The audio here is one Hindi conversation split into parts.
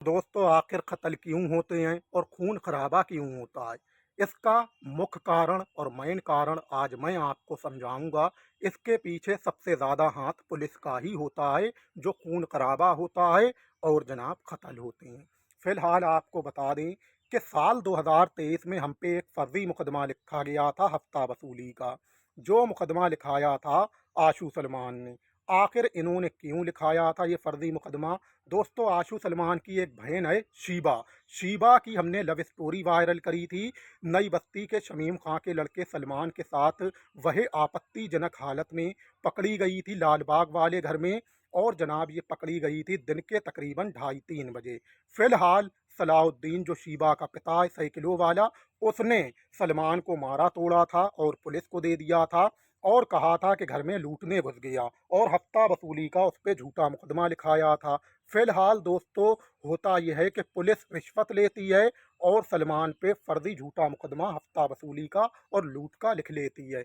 दोस्तों, आखिर कत्ल क्यों होते हैं और खून खराबा क्यों होता है? इसका मुख्य कारण और मेन कारण आज मैं आपको समझाऊंगा। इसके पीछे सबसे ज़्यादा हाथ पुलिस का ही होता है, जो खून खराबा होता है और जनाब कत्ल होते हैं। फिलहाल आपको बता दें कि साल 2023 में हम पे एक फर्जी मुकदमा लिखा गया था हफ्ता वसूली का। जो मुकदमा लिखाया था आशू सलमान ने। आखिर इन्होंने क्यों लिखाया था ये फर्जी मुकदमा? दोस्तों, आशू सलमान की एक बहन है शीबा। शीबा की हमने लव स्टोरी वायरल करी थी। नई बस्ती के शमीम खां के लड़के सलमान के साथ वह आपत्तिजनक हालत में पकड़ी गई थी लालबाग वाले घर में। और जनाब, ये पकड़ी गई थी दिन के तकरीबन 2:30-3 बजे। फिलहाल सलाउद्दीन, जो शीबा का पिता है साइकिलों वाला, उसने सलमान को मारा तोड़ा था और पुलिस को दे दिया था और कहा था कि घर में लूटने घुस गया और हफ्ता वसूली का उस पर झूठा मुकदमा लिखाया था। फिलहाल दोस्तों, होता यह है कि पुलिस रिश्वत लेती है और सलमान पे फर्जी झूठा मुकदमा हफ्ता वसूली का और लूट का लिख लेती है।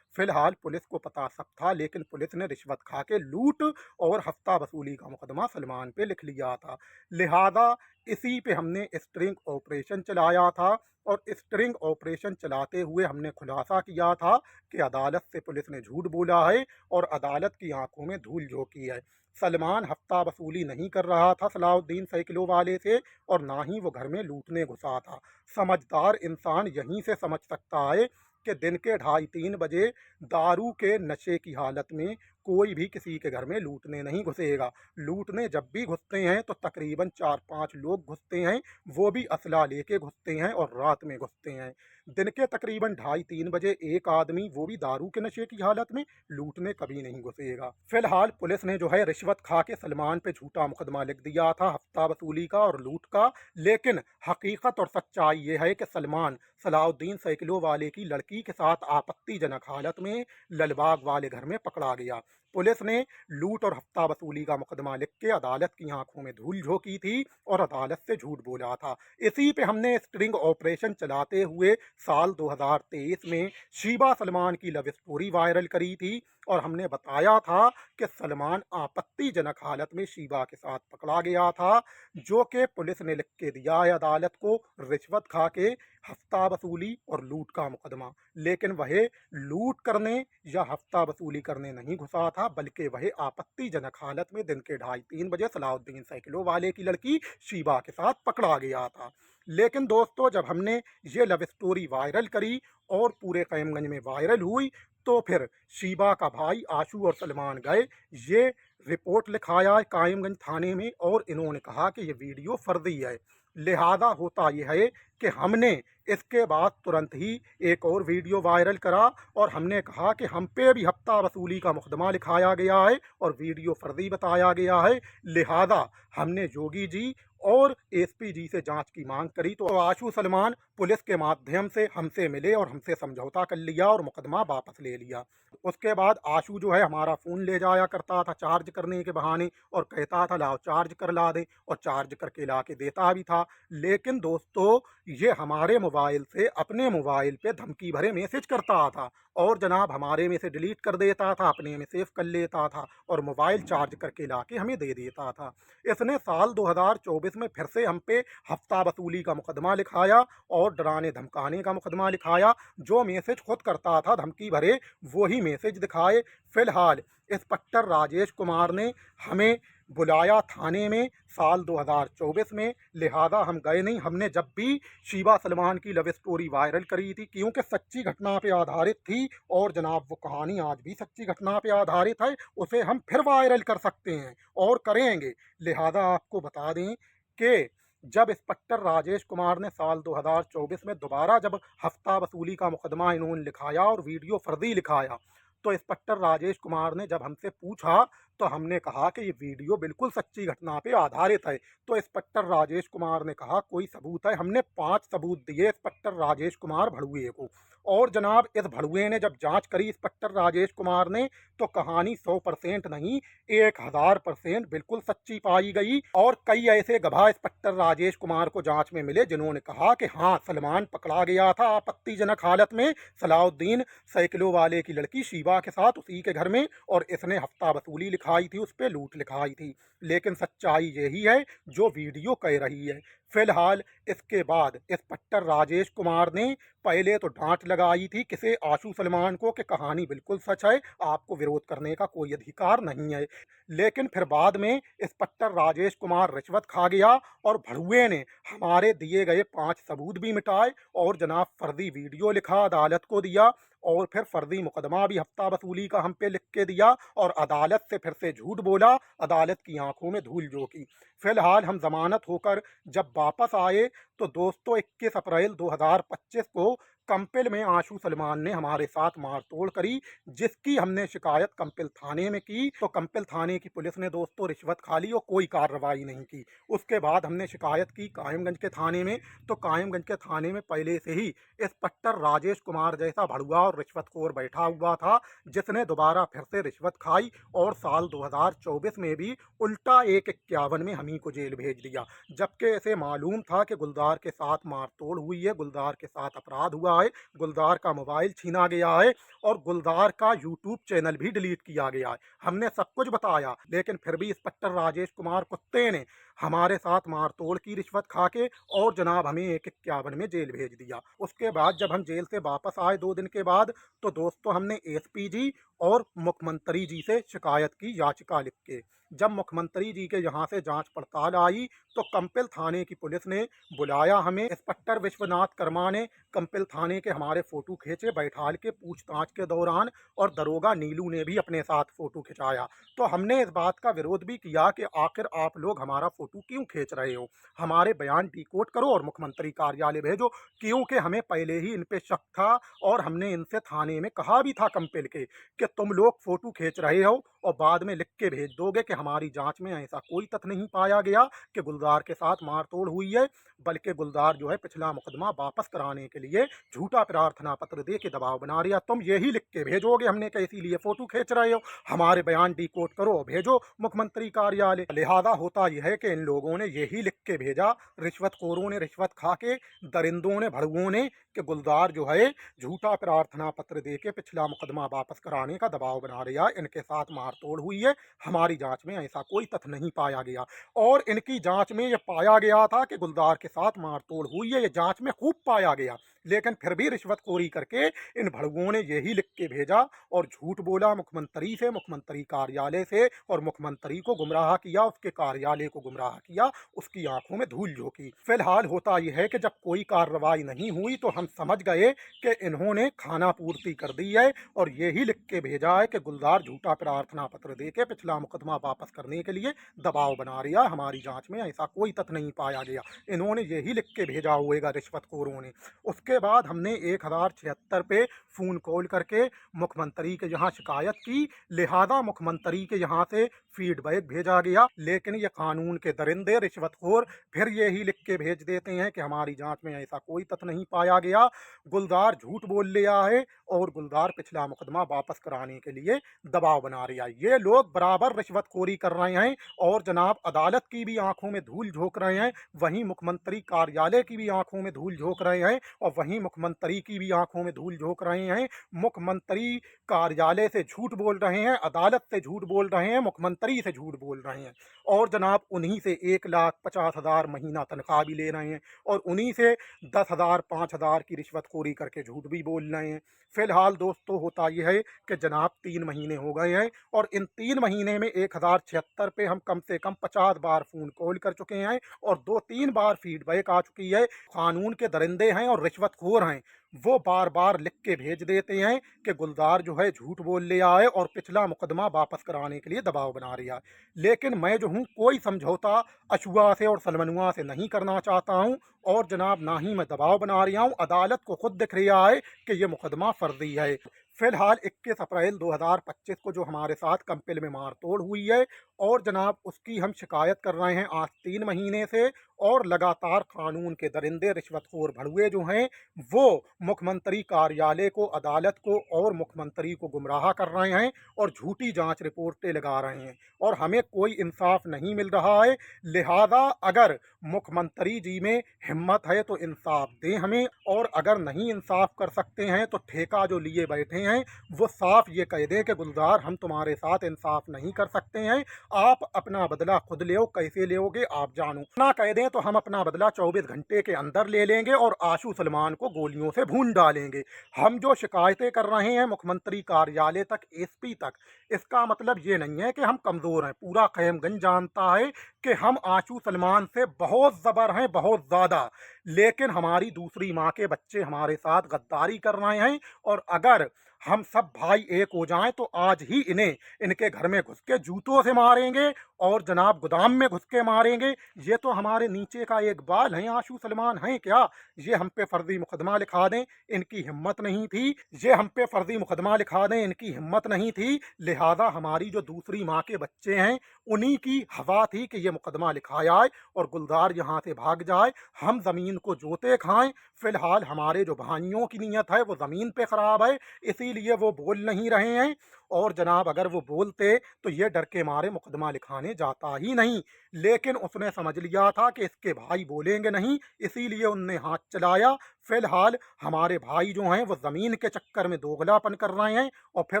फिलहाल पुलिस को पता सब था, लेकिन पुलिस ने रिश्वत खा के लूट और हफ्ता वसूली का मुकदमा सलमान पे लिख लिया था। लिहाजा इसी पे हमने स्ट्रिंग ऑपरेशन चलाया था और स्ट्रिंग ऑपरेशन चलाते हुए हमने खुलासा किया था कि अदालत से पुलिस ने झूठ बोला है और अदालत की आंखों में धूल झोंकी है। सलमान हफ्ता वसूली नहीं कर रहा था सलाउद्दीन साइकिलों वाले से और ना ही वो घर में लूटने घुसा था। समझदार इंसान यहीं से समझ सकता है कि दिन के 2:30-3 बजे दारू के नशे की हालत में कोई भी किसी के घर में लूटने नहीं घुसेगा। लूटने जब भी घुसते हैं तो तकरीबन 4-5 लोग घुसते हैं, वो भी असला लेके घुसते हैं और रात में घुसते हैं। दिन के तकरीबन 2:30-3 बजे एक आदमी, वो भी दारू के नशे की हालत में, लूटने कभी नहीं घुसेगा। फिलहाल पुलिस ने जो है रिश्वत खा के सलमान पे झूठा मुकदमा लिख दिया था हफ्ता वसूली का और लूट का। लेकिन हकीकत और सच्चाई ये है कि सलमान सलाउद्दीन साइकिलों वाले की लड़की के साथ आपत्तिजनक हालत में ललबाग वाले घर में पकड़ा गया। पुलिस ने लूट और हफ्ता वसूली का मुकदमा लिख के अदालत की आंखों में धूल झोंकी थी और अदालत से झूठ बोला था। इसी पे हमने स्ट्रिंग ऑपरेशन चलाते हुए साल 2023 में शीबा सलमान की लव स्टोरी वायरल करी थी और हमने बताया था कि सलमान आपत्तिजनक हालत में शीबा के साथ पकड़ा गया था, जो कि पुलिस ने लिख के दिया है अदालत को रिश्वत खा के हफ्ता वसूली और लूट का मुकदमा। लेकिन वह लूट करने या हफ्ता वसूली करने नहीं घुसा था, बल्कि वह आपत्तिजनक हालत में दिन के 2:30-3 बजे सलाउद्दीन साइकिलों वाले की लड़की शीबा के साथ पकड़ा गया था। लेकिन दोस्तों, जब हमने ये लव स्टोरी वायरल करी और पूरे कायमगंज में वायरल हुई, तो फिर शीबा का भाई आशू और सलमान गए, ये रिपोर्ट लिखाया है कायमगंज थाने में और इन्होंने कहा कि ये वीडियो फर्जी है। लिहाजा होता यह है कि हमने इसके बाद तुरंत ही एक और वीडियो वायरल करा और हमने कहा कि हम पे भी हफ्ता वसूली का मुकदमा लिखाया गया है और वीडियो फर्जी बताया गया है। लिहाजा हमने जोगी जी और एसपी जी से जांच की मांग करी, तो आशू सलमान पुलिस के माध्यम से हमसे मिले और हमसे समझौता कर लिया और मुकदमा वापस ले लिया। उसके बाद आशू जो है हमारा फ़ोन ले जाया करता था चार्ज करने के बहाने और कहता था लाओ चार्ज कर ला दे, और चार्ज करके ला के देता भी था। लेकिन दोस्तों, ये हमारे मोबाइल से अपने मोबाइल पे धमकी भरे मैसेज करता था और जनाब हमारे में से डिलीट कर देता था, अपने में सेव कर लेता था और मोबाइल चार्ज करके ला के हमें दे देता था। इसने साल 2024 में फिर से हम पे हफ्ता वसूली का मुकदमा लिखाया और डराने धमकाने का मुकदमा लिखाया। जो मैसेज खुद करता था धमकी भरे, वही मैसेज दिखाए। फिलहाल इंस्पेक्टर राजेश कुमार ने हमें बुलाया थाने में साल 2024 में। लिहाजा हम गए नहीं। हमने जब भी शीबा सलमान की लव स्टोरी वायरल करी थी, क्योंकि सच्ची घटना पे आधारित थी और जनाब वो कहानी आज भी सच्ची घटना पे आधारित है, उसे हम फिर वायरल कर सकते हैं और करेंगे। लिहाजा आपको बता दें कि जब इंस्पेक्टर राजेश कुमार ने साल 2024 में दोबारा जब हफ्ता वसूली का मुकदमा इन्होंने लिखाया और वीडियो फर्जी लिखाया, तो इंस्पेक्टर राजेश कुमार ने जब हमसे पूछा, तो हमने कहा कि ये वीडियो बिल्कुल सच्ची घटना पे आधारित है। तो इंस्पेक्टर राजेश कुमार ने कहा कोई सबूत है? हमने 5 सबूत दिए इंस्पेक्टर राजेश कुमार भड़ुए को। और जनाब इस भड़ुए ने जब जांच करी इंस्पेक्टर राजेश कुमार ने, तो कहानी 100% नहीं 1000% बिल्कुल सच्ची पाई गई। और कई ऐसे गवाह इंस्पेक्टर राजेश कुमार को जांच में मिले जिन्होंने कहा कि हाँ, सलमान पकड़ा गया था आपत्तिजनक हालत में सलाउद्दीन साइकिलों वाले की लड़की शीबा के साथ उसी के घर में और इसने हफ्ता वसूली लिखा लिखाई थी उस पे लूट लिखाई थी, लेकिन सच्चाई यही है जो वीडियो कह रही है। फिलहाल इसके बाद इंस्पेक्टर राजेश कुमार ने पहले तो डांट लगाई थी किसे आशू सलमान को कि कहानी बिल्कुल सच है, आपको विरोध करने का कोई अधिकार नहीं है। लेकिन फिर बाद में इंस्पेक्टर राजेश कुमार रिश्वत खा गया और भड़ुए ने हमारे दिए गए 5 सबूत भी मिटाए और जनाब फर्जी वीडियो लिखा अदालत को दिया और फिर फर्जी मुकदमा भी हफ्ता वसूली का हम पे लिख के दिया और अदालत से फिर से झूठ बोला, अदालत की आंखों में धूल झोंकी। फिलहाल हम जमानत होकर जब वापस आए तो दोस्तों 21 अप्रैल 2025 को कंपिल में आशू सलमान ने हमारे साथ मारतोड़ करी, जिसकी हमने शिकायत कंपिल थाने में की। तो कंपिल थाने की पुलिस ने दोस्तों रिश्वत खा ली और कोई कार्रवाई नहीं की। उसके बाद हमने शिकायत की कायमगंज के थाने में, तो कायमगंज के थाने में पहले से ही इंस्पेक्टर राजेश कुमार जैसा भड़ुआ और रिश्वतखोर बैठा हुआ था, जिसने दोबारा फिर से रिश्वत खाई और साल 2024 में भी उल्टा 151 में हमी को जेल भेज दिया। जबकि इसे मालूम था कि गुलजार के साथ मारतोड़ हुई है, गुलजार के साथ अपराध हुआ है, गुलजार का मोबाइल छीना गया है और गुलजार का यूट्यूब चैनल भी डिलीट किया गया है। हमने सब कुछ बताया, लेकिन फिर भी इंस्पेक्टर राजेश कुमार कुत्ते ने हमारे साथ मारतोड़ की रिश्वत खा के और जनाब हमें 151 में जेल भेज दिया। उसके बाद जब हम जेल से वापस आए 2 दिन के बाद, तो दोस्तों हमने एसपी जी और मुख्यमंत्री जी से शिकायत की याचिका लिख के। जब मुख्यमंत्री जी के यहाँ से जांच पड़ताल आई तो कंपिल थाने की पुलिस ने बुलाया हमें। इंस्पेक्टर विश्वनाथ कर्मा ने कंपिल थाने के हमारे फोटो खींचे बैठाल के पूछताछ के दौरान और दरोगा नीलू ने भी अपने साथ फोटो खिंचाया। तो हमने इस बात का विरोध भी किया कि आखिर आप लोग हमारा फोटो क्यों खींच रहे हो, हमारे बयान डिकोड करो और मुख्यमंत्री कार्यालय भेजो, क्योंकि हमें पहले ही इन पे शक था और हमने इनसे थाने में कहा भी था कंपिल के कि तुम लोग फोटो खींच रहे हो और बाद में लिख के भेज दोगे कि हमारी जांच में ऐसा कोई तथ्य नहीं पाया गया कि गुलजार के साथ मारतोड़ हुई है, बल्कि गुलजार जो है पिछला मुकदमा वापस कराने के लिए झूठा प्रार्थना पत्र दे के दबाव बना रहा, तुम यही लिख के भेजोगे। हमने कहा इसीलिए फोटो खींच रहे हो, हमारे बयान डिकोड करो भेजो मुख्यमंत्री कार्यालय। लिहाजा होता यह है कि इन लोगों ने यही लिख के भेजा, रिश्वतखोरों ने रिश्वत खा के, दरिंदों ने भड़ुओं ने, कि गुलजार जो है झूठा प्रार्थना पत्र दे के पिछला मुकदमा वापस कराने का दबाव बना रहा है, इनके साथ मारतोड़ हुई है, हमारी जांच में ऐसा कोई तथ्य नहीं पाया गया। और इनकी जांच में यह पाया गया था कि गुलजार के साथ मारतोड़ हुई है, ये जांच में खूब पाया गया, लेकिन फिर भी रिश्वतखोरी करके इन भड़ुओं ने यही लिख के भेजा और झूठ बोला मुख्यमंत्री से, मुख्यमंत्री कार्यालय से, और मुख्यमंत्री को गुमराह किया, उसके कार्यालय को गुमराह किया, उसकी आंखों में धूल झोंकी। फिलहाल होता यह है कि जब कोई कार्रवाई नहीं हुई तो हम समझ गए कि इन्होंने खाना पूर्ति कर दी है और यही लिख के भेजा है कि गुलजार झूठा प्रार्थना पत्र दे के पिछला मुकदमा वापस करने के लिए दबाव बना रहा, हमारी जांच में ऐसा कोई तथ्य नहीं पाया गया, इन्होंने यही लिख के भेजा होगा रिश्वतखोरों ने। उसके बाद हमने 1076 पे फ़ोन कॉल करके मुख्यमंत्री के यहाँ शिकायत की, लिहाजा मुख्यमंत्री के यहाँ से फीडबैक भेजा गया, लेकिन ये कानून के दरिंदे रिश्वतखोर फिर यही लिख के भेज देते हैं कि हमारी जांच में ऐसा कोई तथ्य नहीं पाया गया, गुलजार झूठ बोल लिया है और गुलजार पिछला मुकदमा वापस कराने के लिए दबाव बना रहा है। ये लोग बराबर रिश्वतखोरी कर रहे हैं और जनाब अदालत की भी आंखों में धूल झोंक रहे हैं, वहीं मुख्यमंत्री कार्यालय की भी आंखों में धूल झोंक रहे हैं और वहीं मुख्यमंत्री की भी आंखों में धूल झोंक रहे हैं। मुख्यमंत्री कार्यालय से झूठ बोल रहे हैं, अदालत से झूठ बोल रहे हैं, मुख्यमंत्री से झूठ बोल रहे हैं और जनाब उन्हीं से 1,50,000 महीना तनख्वाह भी ले रहे हैं और उन्हीं से 10,000 5,000 की रिश्वतखोरी करके झूठ भी बोल रहे हैं। फिलहाल दोस्तों होता यह है कि जनाब 3 महीने हो गए हैं और इन 3 महीने में 1076 पे हम कम से कम 50 बार फ़ोन कॉल कर चुके हैं और 2-3 बार फीडबैक आ चुकी है। कानून के दरिंदे हैं और रिश्वतखोर हैं, वो बार बार लिख के भेज देते हैं कि गुलजार जो है झूठ बोल लिया है और पिछला मुकदमा वापस कराने के लिए दबाव बना रहा है। लेकिन मैं जो हूँ कोई समझौता अशुआ से और सलमनुआ से नहीं करना चाहता हूँ और जनाब ना ही मैं दबाव बना रहा हूँ, अदालत को खुद दिख रहा है कि ये मुकदमा फर्जी है। फिलहाल 21 अप्रैल 2025 को जो हमारे साथ कंपिल में मारतोड़ हुई है और जनाब उसकी हम शिकायत कर रहे हैं आज 3 महीने से और लगातार कानून के दरिंदे रिश्वतखोर भड़ुए जो हैं वो मुख्यमंत्री कार्यालय को, अदालत को और मुख्यमंत्री को गुमराह कर रहे हैं और झूठी जांच रिपोर्टें लगा रहे हैं और हमें कोई इंसाफ नहीं मिल रहा है। लिहाजा अगर मुख्यमंत्री जी में हिम्मत है तो इंसाफ दें हमें, और अगर नहीं इंसाफ कर सकते हैं तो ठेका जो लिए बैठे हैं वो साफ ये कह दें कि गुलजार हम तुम्हारे साथ इंसाफ नहीं कर सकते हैं, आप अपना बदला खुद ले, कैसे लोगे आप जानो। ना कह दें तो हम अपना बदला 24 घंटे के अंदर ले लेंगे और आशू सलमान को गोलियों से भून डालेंगे। हम जो शिकायतें कर रहे हैं मुख्यमंत्री कार्यालय तक, एसपी तक, इसका मतलब ये नहीं है कि हम कमज़ोर हैं। पूरा खैमगंज जानता है कि हम आशू सलमान से बहुत ज़बर हैं, बहुत ज़्यादा। लेकिन हमारी दूसरी माँ के बच्चे हमारे साथ गद्दारी कर रहे हैं और अगर हम सब भाई एक हो जाएं तो आज ही इन्हें इनके घर में घुस के जूतों से मारेंगे और जनाब गोदाम में घुस के मारेंगे। ये तो हमारे नीचे का एक बाल हैं, आशू सलमान हैं क्या? ये हम पे फर्जी मुकदमा लिखा दें, इनकी हिम्मत नहीं थी। ये हम पे फर्जी मुकदमा लिखा दें, इनकी हिम्मत नहीं थी। लिहाजा हमारी जो दूसरी माँ के बच्चे हैं उन्हीं की हवा थी कि ये मुकदमा लिखा जाए और गुलजार यहाँ से भाग जाए, हम ज़मीन को जोते खाएं। फिलहाल हमारे जो भाइयों की नीयत है वो ज़मीन पे ख़राब है, इसीलिए वो बोल नहीं रहे हैं। और जनाब अगर वो बोलते तो ये डर के मारे मुकदमा लिखाने जाता ही नहीं। लेकिन उसने समझ लिया था कि इसके भाई बोलेंगे नहीं, इसीलिए उनने हाथ चलाया। फिलहाल हमारे भाई जो हैं वो ज़मीन के चक्कर में दोगलापन कर रहे हैं और फिर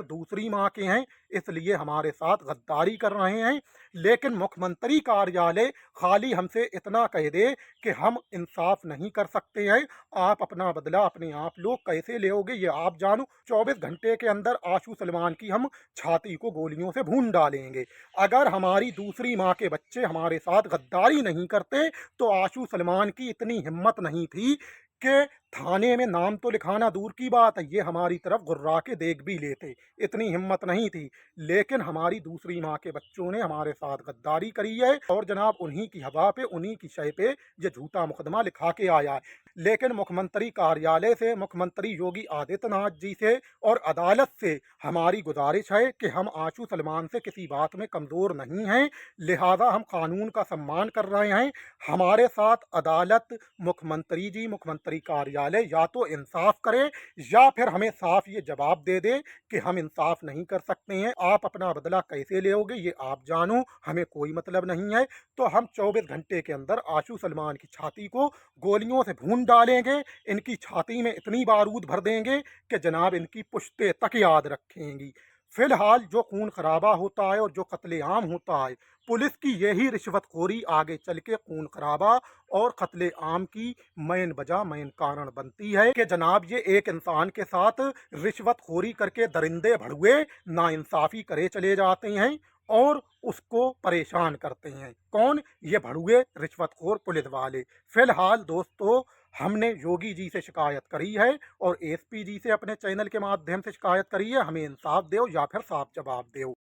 दूसरी माँ के हैं, इसलिए हमारे साथ गद्दारी कर रहे हैं। लेकिन मुख्यमंत्री कार्यालय खाली हमसे इतना कह दे कि हम इंसाफ नहीं कर सकते हैं, आप अपना बदला अपने आप लोग कैसे लोगे ये आप जानो, 24 घंटे के अंदर आशू सलमान की हम छाती को गोलियों से भून डालेंगे। अगर हमारी दूसरी माँ के बच्चे हमारे साथ गद्दारी नहीं करते तो आशू सलमान की इतनी हिम्मत नहीं थी कि थाने में नाम तो लिखाना दूर की बात है, ये हमारी तरफ गुर्रा के देख भी लेते, इतनी हिम्मत नहीं थी। लेकिन हमारी दूसरी माँ के बच्चों ने हमारे साथ गद्दारी करी है और जनाब उन्हीं की हवा पे, उन्हीं की शय पे ये झूठा मुकदमा लिखा के आया है। लेकिन मुख्यमंत्री कार्यालय से, मुख्यमंत्री योगी आदित्यनाथ जी से और अदालत से हमारी गुजारिश है कि हम आशू सलमान से किसी बात में कमज़ोर नहीं हैं। लिहाजा हम कानून का सम्मान कर रहे हैं। हमारे साथ अदालत, मुख्यमंत्री जी, मुख्यमंत्री कार्यालय या तो इंसाफ करे या फिर हमें साफ ये जवाब दे दे कि हम इंसाफ नहीं कर सकते हैं, आप अपना बदला कैसे लोगे ये आप जानो, हमें कोई मतलब नहीं है। तो हम 24 घंटे के अंदर आशू सलमान की छाती को गोलियों से भून डालेंगे, इनकी छाती में इतनी बारूद भर देंगे कि जनाब इनकी पुश्ते तक याद रखेंगी। फिलहाल जो खून खराबा होता है और जो कत्लेआम होता है, पुलिस की यही रिश्वतखोरी आगे चल के खून खराबा और कत्लेआम की मेन वजह, मेन कारण बनती है कि जनाब ये एक इंसान के साथ रिश्वतखोरी करके दरिंदे भड़ुए नाइंसाफ़ी करे चले जाते हैं और उसको परेशान करते हैं। कौन? ये भड़ुए रिश्वतखोर पुलिस वाले। फिलहाल दोस्तों हमने योगी जी से शिकायत करी है और एसपी जी से अपने चैनल के माध्यम से शिकायत करी है, हमें इंसाफ दो या फिर साफ जवाब दो।